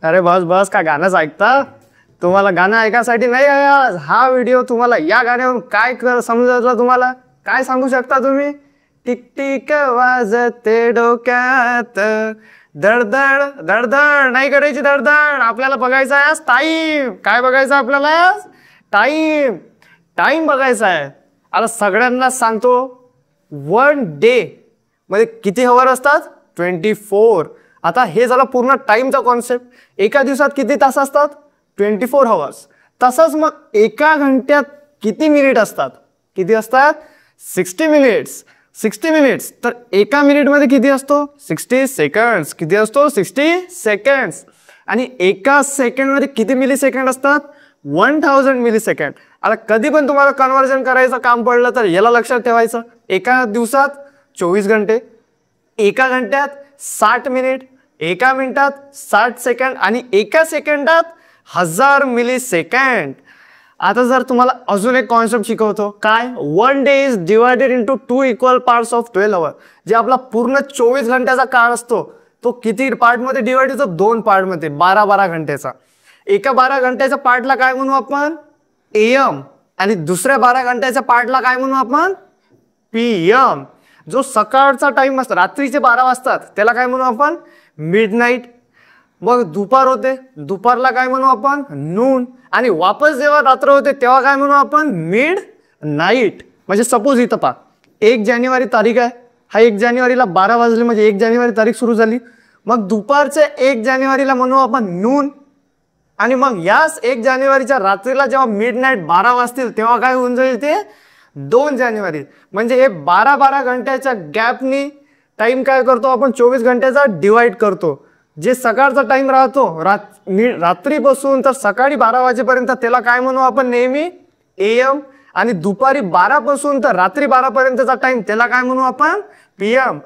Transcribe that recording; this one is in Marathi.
अरे बस बस, का गाणंच ऐकता? तुम्हाला गाणं ऐकायसाठी नाही आहे हा व्हिडिओ. तुम्हाला या गाण्यावरून काय समजलं? तुम्हाला काय सांगू शकता तुम्ही? टिकटिक वाजते डोक्यात, धडधड धडधड नाही करायची धडधड. आपल्याला बघायचा आहे टाइम. काय बघायचं आपल्याला? टाइम. टाइम बघायचा आहे. आता सगळ्यांना सांगतो, 1 डे मध्ये किती हवर असतात? 24. आता हे झालं पूर्ण टाइमचा कॉन्सेप्ट. एका दिवसात किती तास असतात? 24 हवर्स. तसंच मग एका घंट्यात किती मिनिट असतात? किती असतात? 60 मिनिट्स. 60 मिनिट्स. तर एका मिनिटमध्ये किती असतो? 60 सेकंड्स. किती असतो? 60 सेकंड्स. आणि एका सेकंडमध्ये किती मिली सेकंड असतात? 1000 मिली सेकंड. आता कधी पण तुम्हाला कन्व्हर्जन करायचं काम पडलं तर याला लक्षात ठेवायचं. एका दिवसात 24 घंटे, एका घंट्यात 60 मिनिट, एका मिनिटात 60 सेकंड आणि एका सेकंडात 1000 मिली सेकंड. आता जर तुम्हाला अजून एक कॉन्सेप्ट शिकवतो. काय? 1 day is divided into 2 equal parts of 12 आवर. जे आपला पूर्ण 24 घंट्याचा काळ असतो तो किती पार्टमध्ये डिवाइड होतो? 2 पार्टमध्ये, 12-12 घंट्याचा. एका 12 घंट्याच्या पार्टला काय म्हणू आपण? AM. आणि दुसऱ्या 12 घंट्याच्या पार्टला काय म्हणू आपण? PM. जो सकाळचा टाइम असतो, रात्रीचे 12 वाजतात, त्याला काय म्हणू आपण? मिडनाईट. मग दुपार होते, दुपारला काय म्हणू आपण? नून. आणि वापस जेव्हा रात्र होते तेव्हा काय म्हणू आपण? Mid night. म्हणजे सपोज इथं पहा, 1 जानेवारी तारीख आहे. हा 1 जानेवारीला 12 वाजले म्हणजे 1 जानेवारी तारीख सुरू झाली. मग दुपारच्या 1 जानेवारीला म्हणू आपण नून. आणि मग याच 1 जानेवारीच्या रात्रीला जेव्हा मिड नाईट 12 वाजतील तेव्हा काय होऊन जाईल? ते 2 जानेवारी. म्हणजे हे 12-12 घंट्याच्या गॅपनी टाइम काय करतो आपण? 24 घंट्याचा डिवाइड करतो. जे सकाळचा टाइम राहतो रात्रीपासून तर सकाळी 12 वाजेपर्यंत त्याला काय म्हणू आपण? नेहमी AM. आणि दुपारी 12 पासून तर रात्री 12 पर्यंतचा टाइम त्याला काय म्हणू आपण? PM.